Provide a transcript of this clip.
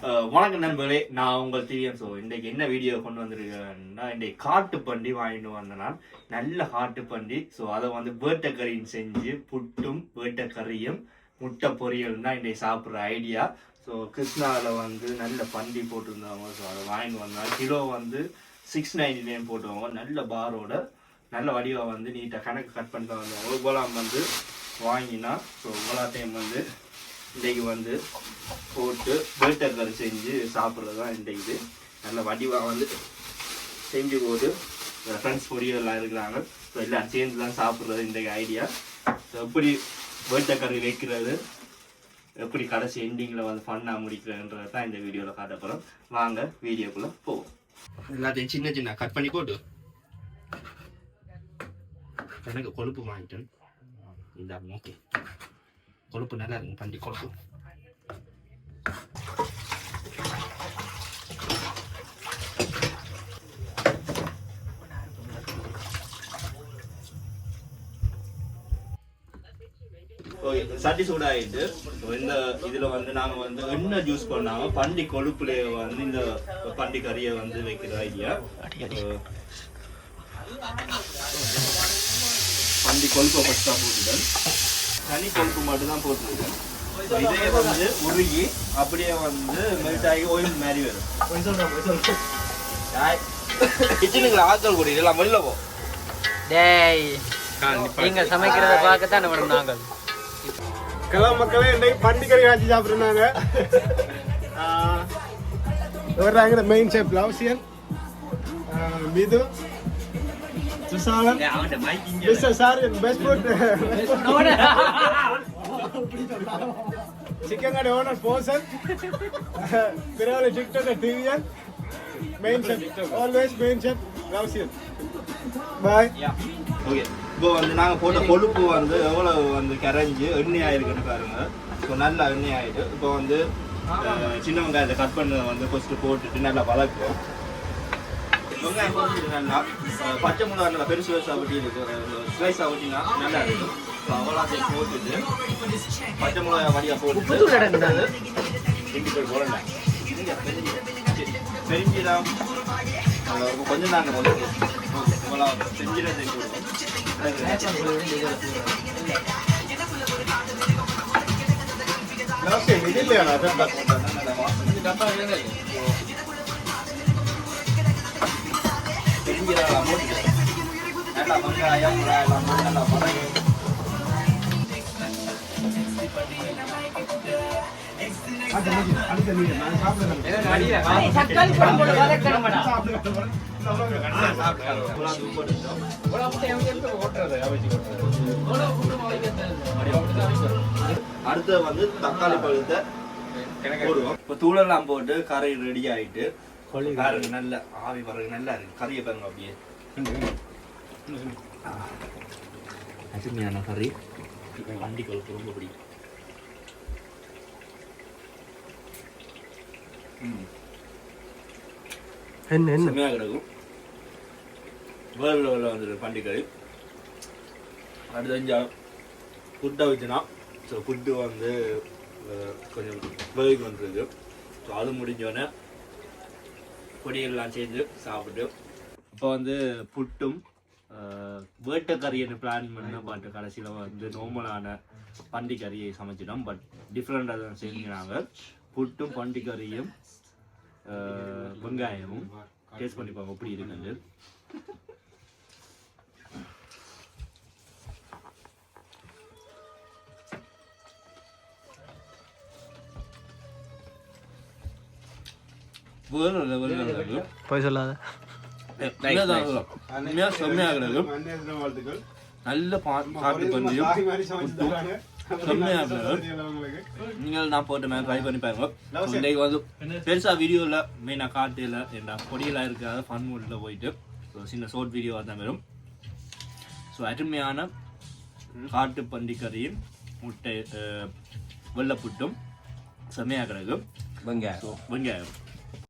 வணக்கம் நண்பர்களே, நான் உங்கள் டிவிஎம். ஸோ இன்றைக்கு என்ன வீடியோ கொண்டு வந்திருக்கேன்னா, இன்றைக்கு காட்டு பண்டி வாங்கிட்டு வந்தேன். நல்ல காட்டு பண்டி. ஸோ அதை வந்து வேட்டைக்கறியும் செஞ்சு புட்டும் வேட்டைக்கறியும் முட்டை பொரியல் தான் இன்றைக்கு சாப்பிட்ற ஐடியா. ஸோ கிருஷ்ணாவில் வந்து நல்ல பண்டி போட்டிருந்தாங்க. ஸோ அதை வாங்கிட்டு வந்தாங்க. கிலோ வந்து 699 போட்டுவாங்க. நல்ல பாரோட நல்ல வடிவாக வந்து நீட்டாக கணக்கு கட் பண்ணி தான் வந்தாங்க. இவ்வளோலாம் வந்து வாங்கினா ஸோ இவ்வளோ டைம் வந்து இன்றைக்கு வந்து போட்டு வேட்டைக்கறி செஞ்சு சாப்பிட்றது தான் இன்றைக்கு. நல்ல வடிவாக வந்து செஞ்சு போட்டு ஃப்ரெண்ட்ஸ் பொடியெல்லாம் இருக்கிறாங்க. ஸோ எல்லாம் சேர்ந்து தான் சாப்பிட்றது இன்றைக்கு ஐடியா. ஸோ எப்படி வேட்டைக்கறி வைக்கிறது, எப்படி கடைசி எண்டிங்கில் வந்து ஃபன்னாக முடிக்கிறதுன்றது தான் இந்த வீடியோவில் காட்ட போகிறோம். வாங்க வீடியோக்குள்ளே போவோம். எல்லாத்தையும் சின்ன சின்ன கட் பண்ணி போட்டு எனக்கு கொழுப்பு வாங்கிட்டேன். இந்த ஓகே, கொழுப்பு நல்லா இருக்கும். பண்டி கொழுப்பு சட்டி சூடாயிட்டு இந்த இதுல வந்து நாங்க வந்து எண்ணெய் ஜூஸ் பண்ணாம பண்டி கொழுப்புல வந்து இந்த பண்டி கறியை வந்து வைக்கிற ஐடியா. பண்டி கொழுப்பை ஃபர்ஸ்டா போட்டுட்டேன். தனி கொழுப்பு மட்டும் தான் போட்டுருக்கேன். இதே வந்து உருகி அப்படியே வந்து மெல்ட் ஆகி ஓயில் மாதிரி வரும். கிச்சனுக்குள்ள ஆட்கள் கூட இதெல்லாம் வெளில போ. டேய், நீங்க சமைக்கிறத பார்க்கத்தான் நம்ம நாங்கள் கலா மக்களே இன்னைக்கு பண்டிகை காட்சி சாப்பிட்றாங்க. வர்றாங்க மெயின் ஷெஃப் லவ்சியன், மிது, சுசாலன், மிஸ்டர் சாரியன், பெஸ்ட் ஃபுட் சிக்கன் கடை ஓனர் போசன், பிறகு TikTok TVN, main chef always main chef லவ்சியன். பாய். ஓகே, இப்போ வந்து நாங்கள் போட்ட கொழுப்பு வந்து எவ்வளோ வந்து கரைஞ்சி எண்ணெய் ஆயிருக்குன்னு பாருங்க. ஸோ நல்லா எண்ணெய் ஆகிட்டு இப்போ வந்து சின்ன வெங்காயத்தை கட் பண்ண வந்து ஃபஸ்ட்டு போட்டுட்டு நல்லா வளர்க்கும். வெங்காயம் போட்டுட்டு நல்லா பச்சை மிளகா நல்லா பெருசு பெருசாக ஒட்டி இருக்கு, ஸ்லைஸாக ஒட்டினா நல்லா இருக்கும். ஸோ அவ்வளோத்தையும் போட்டுட்டு பச்சை மிளகா வடியாக போட்டு இஞ்சி போய் போடலாம். பெருஞ்சீரம் கொஞ்சம் நாங்கள் வந்து இவ்வளோ செஞ்சுட்டு செஞ்சு விடுவோம். நல்லா வெங்காயம் எல்லாம் போட்டு நல்லா வதங்கி அடுத்து வந்து தக்காளி பழத்தை போடுவோம். இப்போ தூளெல்லாம் போட்டு கறி ரெடி ஆயிட்டு பாருங்க, நல்ல ஆவி பாருங்க, நல்லா இருக்கு. கறியை பாருங்க அப்படியே அருமையான கறி. வண்டி கொழுப்பு ரொம்ப பிடிக்கும். செம்மையாக கிடக்கும். வேர்ல்டு லெவலில் வந்துருக்கு பண்டிகை. அடுத்து அஞ்சாலும் ஃபுட்டை வச்சுனா ஸோ ஃபுட்டு வந்து கொஞ்சம் வேலைக்கு வந்துருக்கு. ஸோ அது முடிஞ்சோடனே பொடியெல்லாம் சேர்ந்து சாப்பிட்டு இப்போ வந்து புட்டும் வேட்டைக்கறின்னு பிளான் பண்ண பட் கடைசியில் வந்து நார்மலான பண்டிகறியை சமைச்சிட்டோம். பட் டிஃப்ரெண்டாக தான் செஞ்சுனாங்க. புட்டும் பண்டிகறியும் வெங்காயமும் டேஸ்ட் பண்ணிப்பாங்க எப்படி இருக்குன்னு. போய் சொல்லாத, நல்ல காட்டு பண்டியும் நீங்கள் நான் போட்ட மாதிரி ட்ரை பண்ணி பாருங்க. இன்றைக்கு வந்து பெருசாக வீடியோவில் மெயினாக காட்டில் என்ன பொடியெல்லாம் இருக்காது, ஃபன் மூடில் போயிட்டு ஸோ சின்ன ஷார்ட் வீடியோவாக தான் வரும். ஸோ அருமையான காட்டு பண்டிகறியும் முட்டை வெள்ளைப்புட்டும் செம்மையாக கிடக்கும். வெங்காயம்